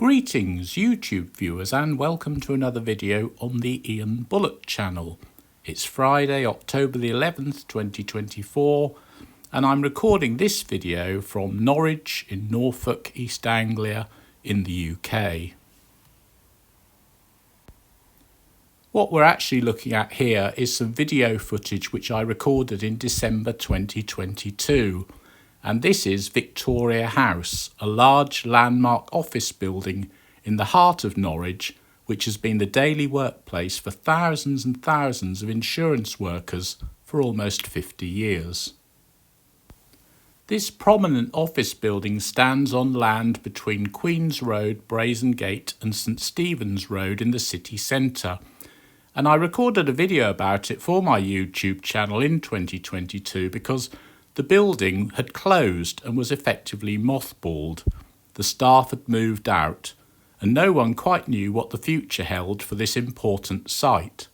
Greetings YouTube viewers and welcome to another video on the Ian Bullock channel. It's Friday, October the 11th, 2024 and I'm recording this video from Norwich in Norfolk, East Anglia in the UK. What we're actually looking at here is some video footage which I recorded in December 2022. And this is Victoria House, a large landmark office building in the heart of Norwich, which has been the daily workplace for thousands and thousands of insurance workers for almost 50 years. This prominent office building stands on land between Queen's Road, Brazen Gate and St Stephen's Road in the city centre. And I recorded a video about it for my YouTube channel in 2022 because the building had closed and was effectively mothballed. The staff had moved out, and no one quite knew what the future held for this important site.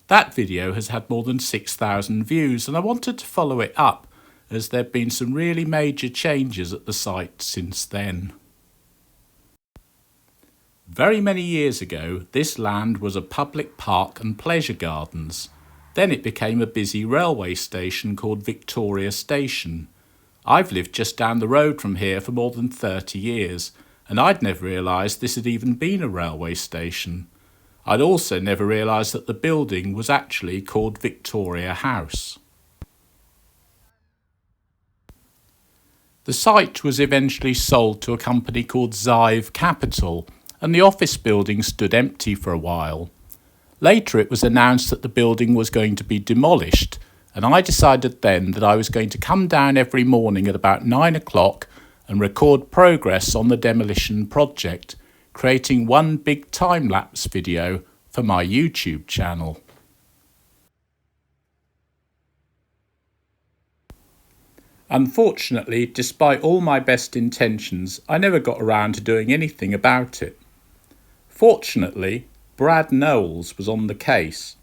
That video has had more than 6,000 views, and I wanted to follow it up as there have been some really major changes at the site since then. Very many years ago, this land was a public park and pleasure gardens. Then it became a busy railway station called Victoria Station. I've lived just down the road from here for more than 30 years, and I'd never realised this had even been a railway station. I'd also never realised that the building was actually called Victoria House. The site was eventually sold to a company called Zive Capital, and the office building stood empty for a while. Later it was announced that the building was going to be demolished, and I decided then that I was going to come down every morning at about 9 o'clock and record progress on the demolition project, creating one big time-lapse video for my YouTube channel. Unfortunately, despite all my best intentions, I never got around to doing anything about it. Fortunately, Brad Knowles was on the case.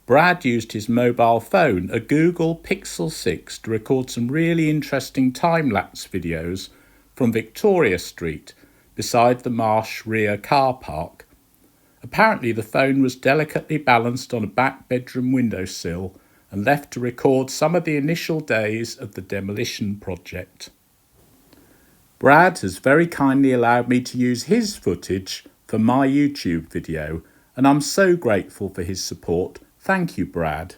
Brad used his mobile phone, a Google Pixel 6, to record some really interesting time-lapse videos from Victoria Street, beside the Marsh rear car park. Apparently the phone was delicately balanced on a back bedroom windowsill and left to record some of the initial days of the demolition project. Brad has very kindly allowed me to use his footage for my YouTube video, and I'm so grateful for his support. Thank you, Brad.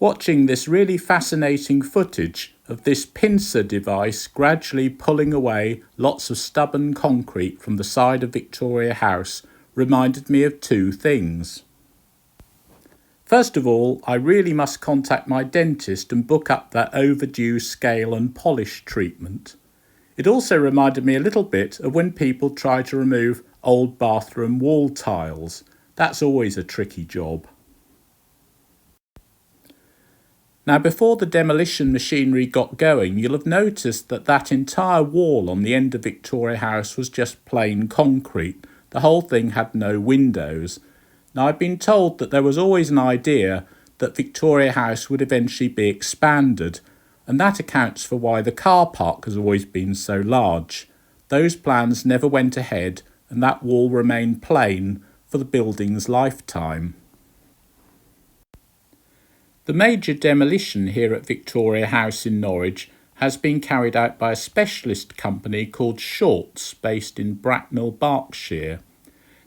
Watching this really fascinating footage of this pincer device gradually pulling away lots of stubborn concrete from the side of Victoria House reminded me of two things. First of all, I really must contact my dentist and book up that overdue scale and polish treatment. It also reminded me a little bit of when people try to remove old bathroom wall tiles. That's always a tricky job. Now, before the demolition machinery got going, you'll have noticed that that entire wall on the end of Victoria House was just plain concrete. The whole thing had no windows. Now, I've been told that there was always an idea that Victoria House would eventually be expanded, and that accounts for why the car park has always been so large. Those plans never went ahead, and that wall remained plain for the building's lifetime. The major demolition here at Victoria House in Norwich has been carried out by a specialist company called Shorts, based in Bracknell, Berkshire.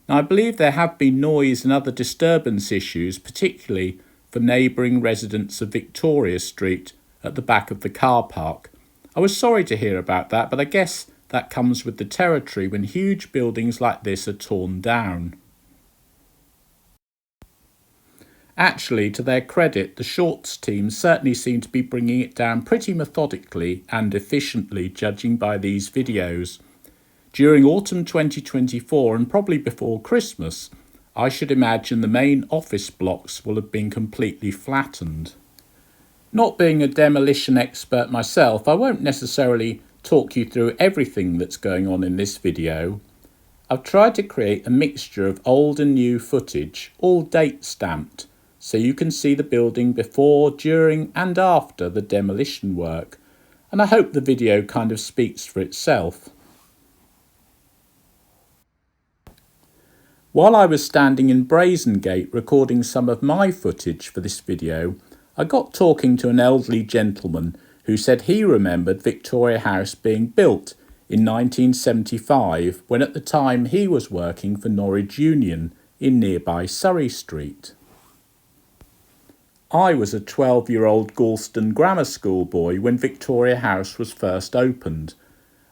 Now, I believe there have been noise and other disturbance issues, particularly for neighbouring residents of Victoria Street at the back of the car park. I was sorry to hear about that, but I guess that comes with the territory when huge buildings like this are torn down. Actually, to their credit, the Shorts team certainly seem to be bringing it down pretty methodically and efficiently, judging by these videos. During autumn 2024 and probably before Christmas, I should imagine the main office blocks will have been completely flattened. Not being a demolition expert myself, I won't necessarily talk you through everything that's going on in this video. I've tried to create a mixture of old and new footage, all date stamped, so you can see the building before, during and after the demolition work, and I hope the video kind of speaks for itself. While I was standing in Brazengate recording some of my footage for this video, I got talking to an elderly gentleman who said he remembered Victoria House being built in 1975 when at the time he was working for Norwich Union in nearby Surrey Street. I was a 12-year-old Galston Grammar School boy when Victoria House was first opened,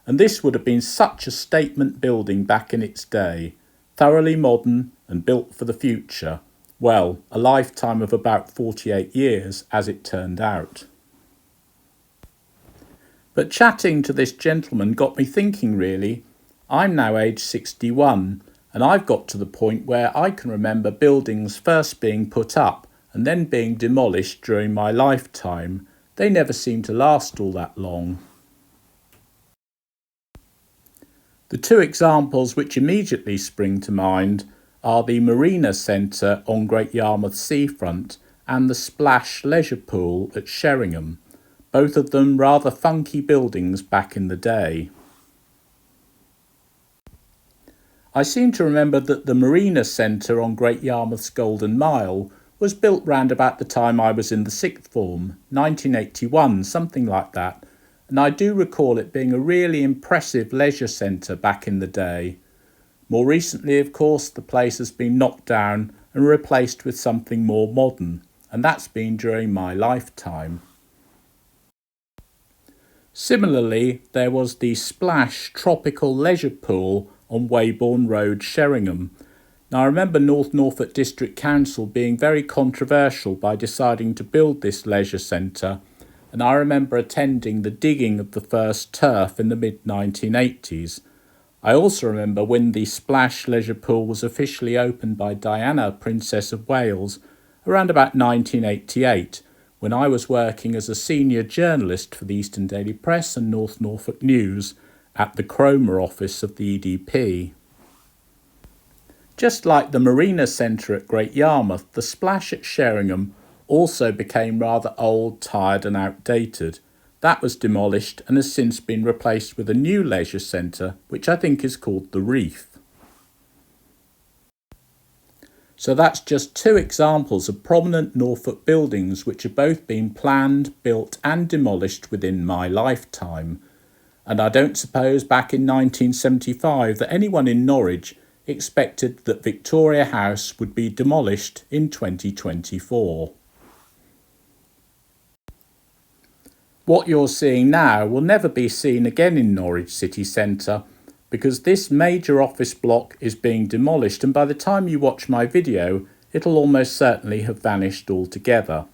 and this would have been such a statement building back in its day, thoroughly modern and built for the future. Well, a lifetime of about 48 years, as it turned out. But chatting to this gentleman got me thinking, really. I'm now aged 61, and I've got to the point where I can remember buildings first being put up and then being demolished during my lifetime. They never seem to last all that long. The two examples which immediately spring to mind are the Marina Centre on Great Yarmouth seafront and the Splash Leisure Pool at Sheringham, both of them rather funky buildings back in the day. I seem to remember that the Marina Centre on Great Yarmouth's Golden Mile was built round about the time I was in the sixth form, 1981, something like that, and I do recall it being a really impressive leisure centre back in the day. More recently, of course, the place has been knocked down and replaced with something more modern, and that's been during my lifetime. Similarly, there was the Splash Tropical Leisure Pool on Weybourne Road, Sheringham. Now, I remember North Norfolk District Council being very controversial by deciding to build this leisure centre, and I remember attending the digging of the first turf in the mid-1980s. I also remember when the Splash Leisure Pool was officially opened by Diana, Princess of Wales, around about 1988, when I was working as a senior journalist for the Eastern Daily Press and North Norfolk News at the Cromer office of the EDP. Just like the Marina Centre at Great Yarmouth, the Splash at Sheringham also became rather old, tired and outdated. That was demolished and has since been replaced with a new leisure centre, which I think is called the Reef. So that's just two examples of prominent Norfolk buildings which have both been planned, built and demolished within my lifetime. And I don't suppose back in 1975 that anyone in Norwich expected that Victoria House would be demolished in 2024. What you're seeing now will never be seen again in Norwich city centre because this major office block is being demolished, and by the time you watch my video it'll almost certainly have vanished altogether.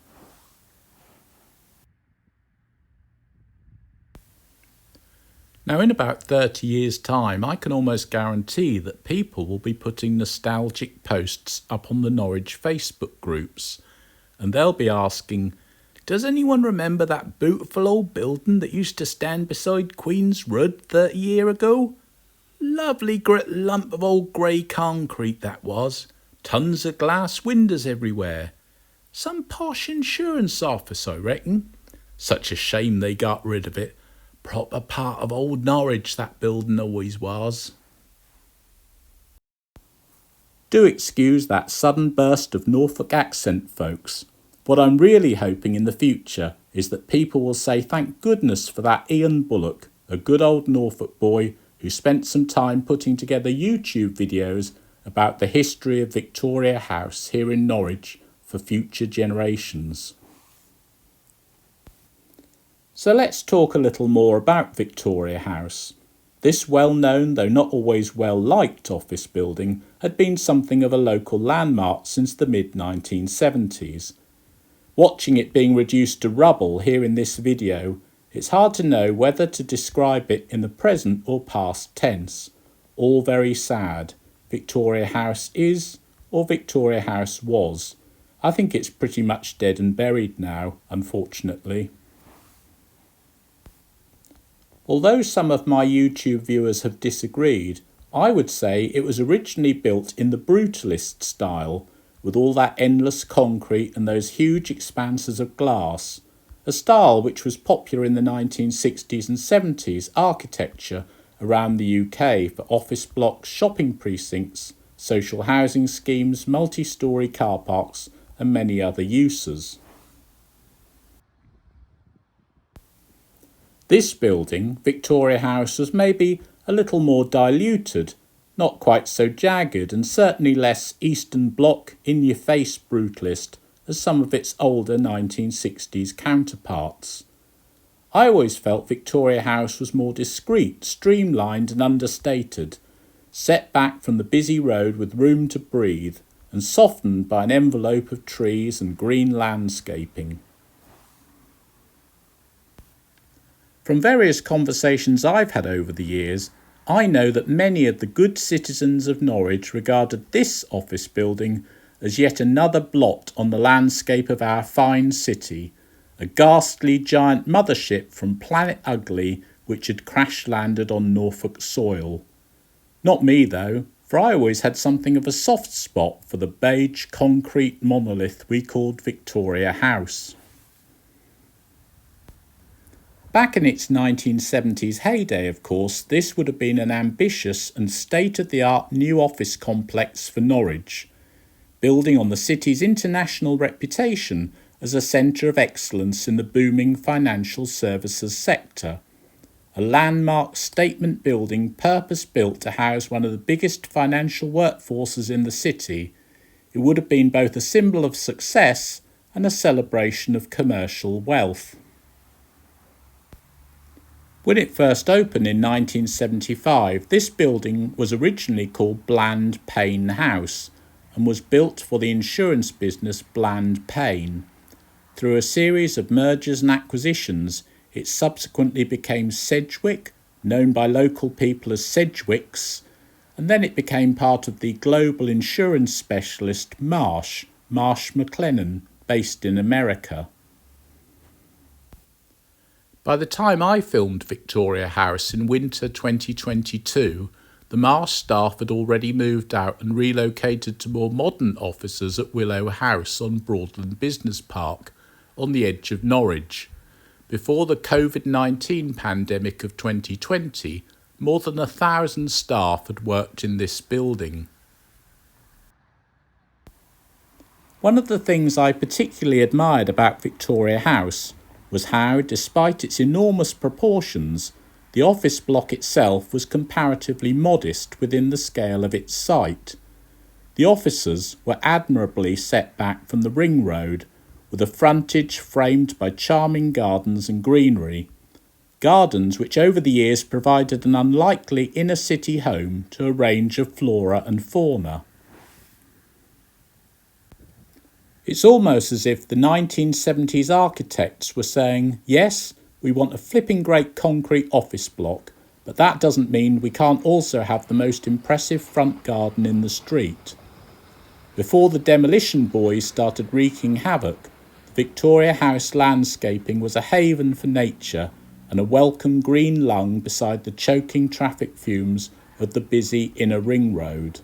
Now, in about 30 years' time, I can almost guarantee that people will be putting nostalgic posts up on the Norwich Facebook groups, and they'll be asking, does anyone remember that beautiful old building that used to stand beside Queen's Road 30 years ago? Lovely great lump of old grey concrete that was. Tons of glass windows everywhere. Some posh insurance office, I reckon. Such a shame they got rid of it. Proper part of old Norwich that building always was. Do excuse that sudden burst of Norfolk accent, folks. What I'm really hoping in the future is that people will say thank goodness for that Ian Bullock, a good old Norfolk boy who spent some time putting together YouTube videos about the history of Victoria House here in Norwich for future generations. So let's talk a little more about Victoria House. This well-known, though not always well-liked office building had been something of a local landmark since the mid-1970s. Watching it being reduced to rubble here in this video, it's hard to know whether to describe it in the present or past tense. All very sad. Victoria House is, or Victoria House was. I think it's pretty much dead and buried now, unfortunately. Although some of my YouTube viewers have disagreed, I would say it was originally built in the Brutalist style, with all that endless concrete and those huge expanses of glass, a style which was popular in the 1960s and 70s architecture around the UK for office blocks, shopping precincts, social housing schemes, multi-storey car parks and many other uses. This building, Victoria House, was maybe a little more diluted, not quite so jagged and certainly less Eastern Bloc, in-your-face brutalist as some of its older 1960s counterparts. I always felt Victoria House was more discreet, streamlined and understated, set back from the busy road with room to breathe and softened by an envelope of trees and green landscaping. From various conversations I've had over the years, I know that many of the good citizens of Norwich regarded this office building as yet another blot on the landscape of our fine city, a ghastly giant mothership from Planet Ugly which had crash-landed on Norfolk soil. Not me though, for I always had something of a soft spot for the beige concrete monolith we called Victoria House. Back in its 1970s heyday, of course, this would have been an ambitious and state-of-the-art new office complex for Norwich, building on the city's international reputation as a centre of excellence in the booming financial services sector. A landmark statement building purpose-built to house one of the biggest financial workforces in the city, it would have been both a symbol of success and a celebration of commercial wealth. When it first opened in 1975, this building was originally called Bland Payne House and was built for the insurance business Bland Payne. Through a series of mergers and acquisitions, it subsequently became Sedgwick, known by local people as Sedgwicks, and then it became part of the global insurance specialist Marsh McLennan, based in America. By the time I filmed Victoria House in winter 2022, the Marsh staff had already moved out and relocated to more modern offices at Willow House on Broadland Business Park, on the edge of Norwich. Before the COVID-19 pandemic of 2020, more than 1,000 staff had worked in this building. One of the things I particularly admired about Victoria House was how, despite its enormous proportions, the office block itself was comparatively modest within the scale of its site. The offices were admirably set back from the ring road, with a frontage framed by charming gardens and greenery. Gardens which over the years provided an unlikely inner city home to a range of flora and fauna. It's almost as if the 1970s architects were saying, yes, we want a flipping great concrete office block, but that doesn't mean we can't also have the most impressive front garden in the street. Before the Demolition boys started wreaking havoc, the Victoria House landscaping was a haven for nature and a welcome green lung beside the choking traffic fumes of the busy inner ring road.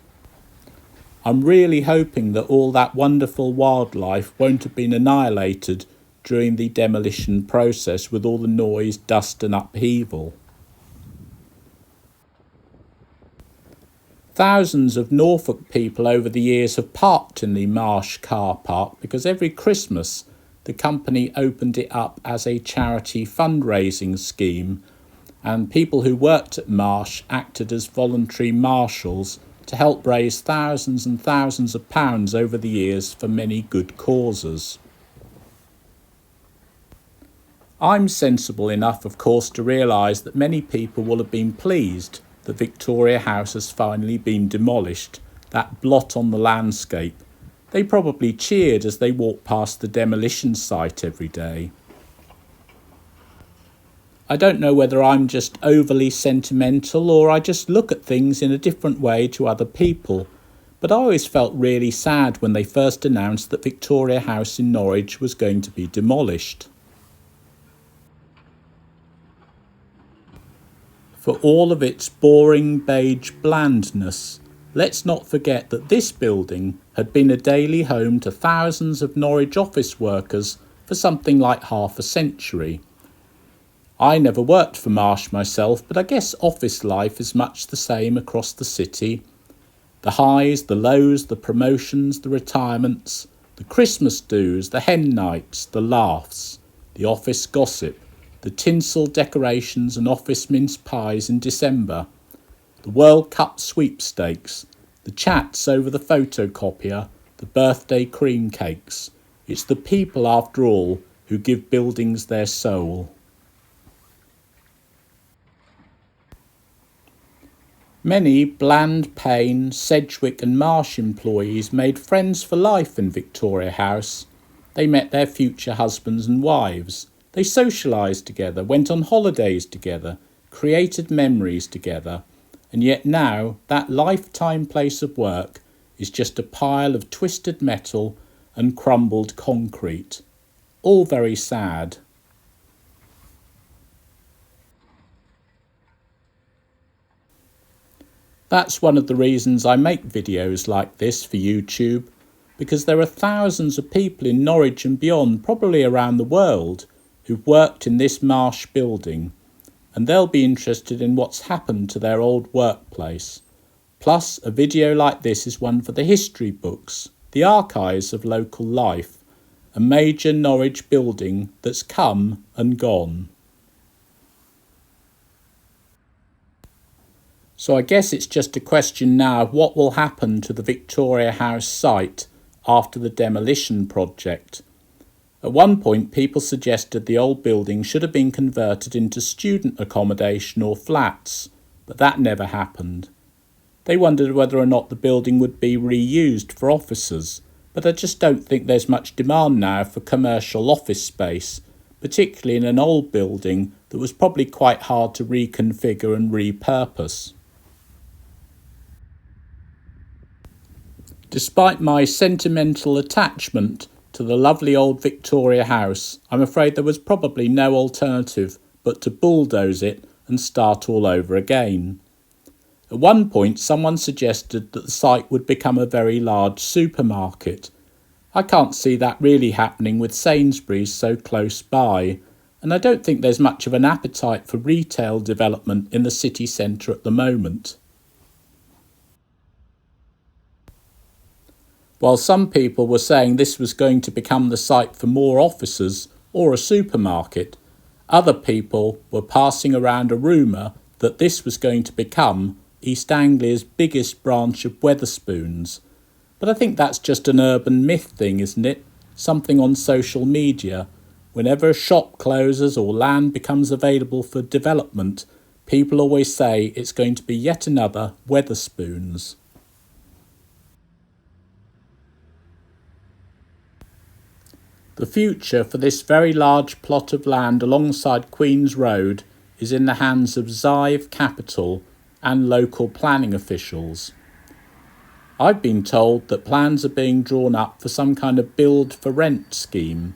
I'm really hoping that all that wonderful wildlife won't have been annihilated during the demolition process with all the noise, dust and upheaval. Thousands of Norfolk people over the years have parked in the Marsh car park because every Christmas the company opened it up as a charity fundraising scheme, and people who worked at Marsh acted as voluntary marshals to help raise thousands and thousands of pounds over the years for many good causes. I'm sensible enough, of course, to realise that many people will have been pleased that Victoria House has finally been demolished, that blot on the landscape. They probably cheered as they walked past the demolition site every day. I don't know whether I'm just overly sentimental or I just look at things in a different way to other people, but I always felt really sad when they first announced that Victoria House in Norwich was going to be demolished. For all of its boring beige blandness, let's not forget that this building had been a daily home to thousands of Norwich office workers for something like half a century. I never worked for Marsh myself, but I guess office life is much the same across the city. The highs, the lows, the promotions, the retirements, the Christmas do's, the hen nights, the laughs, the office gossip, the tinsel decorations and office mince pies in December, the World Cup sweepstakes, the chats over the photocopier, the birthday cream cakes. It's the people, after all, who give buildings their soul. Many Bland, Payne, Sedgwick and Marsh employees made friends for life in Victoria House. They met their future husbands and wives. They socialised together, went on holidays together, created memories together. And yet now that lifetime place of work is just a pile of twisted metal and crumbled concrete. All very sad. That's one of the reasons I make videos like this for YouTube, because there are thousands of people in Norwich and beyond, probably around the world, who've worked in this Marsh building, and they'll be interested in what's happened to their old workplace. Plus, a video like this is one for the history books, the archives of local life, a major Norwich building that's come and gone. So I guess it's just a question now of what will happen to the Victoria House site after the demolition project. At one point, people suggested the old building should have been converted into student accommodation or flats, but that never happened. They wondered whether or not the building would be reused for offices, but I just don't think there's much demand now for commercial office space, particularly in an old building that was probably quite hard to reconfigure and repurpose. Despite my sentimental attachment to the lovely old Victoria House, I'm afraid there was probably no alternative but to bulldoze it and start all over again. At one point, someone suggested that the site would become a very large supermarket. I can't see that really happening with Sainsbury's so close by, and I don't think there's much of an appetite for retail development in the city centre at the moment. While some people were saying this was going to become the site for more offices or a supermarket, other people were passing around a rumour that this was going to become East Anglia's biggest branch of Wetherspoons. But I think that's just an urban myth thing, isn't it? Something on social media. Whenever a shop closes or land becomes available for development, people always say it's going to be yet another Wetherspoons. The future for this very large plot of land alongside Queen's Road is in the hands of Zive Capital and local planning officials. I've been told that plans are being drawn up for some kind of build-for-rent scheme.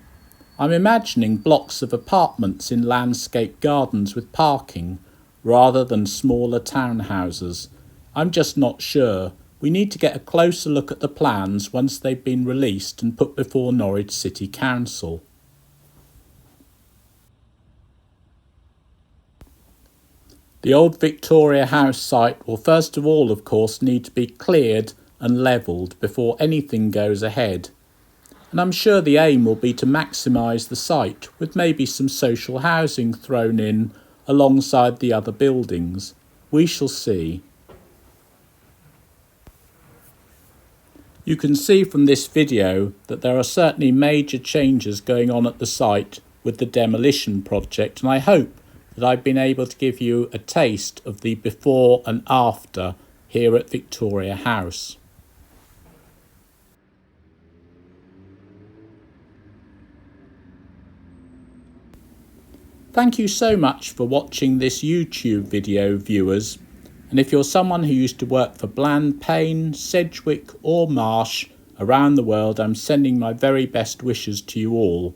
I'm imagining blocks of apartments in landscape gardens with parking, rather than smaller townhouses. I'm just not sure. We need to get a closer look at the plans once they've been released and put before Norwich City Council. The old Victoria House site will first of all, of course, need to be cleared and levelled before anything goes ahead. And I'm sure the aim will be to maximise the site, with maybe some social housing thrown in alongside the other buildings. We shall see. You can see from this video that there are certainly major changes going on at the site with the demolition project, and I hope that I've been able to give you a taste of the before and after here at Victoria House. Thank you so much for watching this YouTube video, viewers. And if you're someone who used to work for Bland, Payne, Sedgwick or Marsh around the world, I'm sending my very best wishes to you all.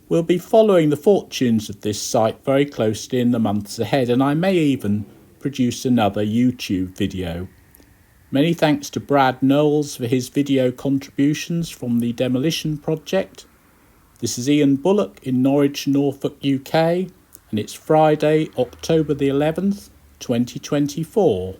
We'll be following the fortunes of this site very closely in the months ahead, and I may even produce another YouTube video. Many thanks to Brad Knowles for his video contributions from the demolition project. This is Ian Bullock in Norwich, Norfolk, UK, and it's Friday, October the 11th, 2024.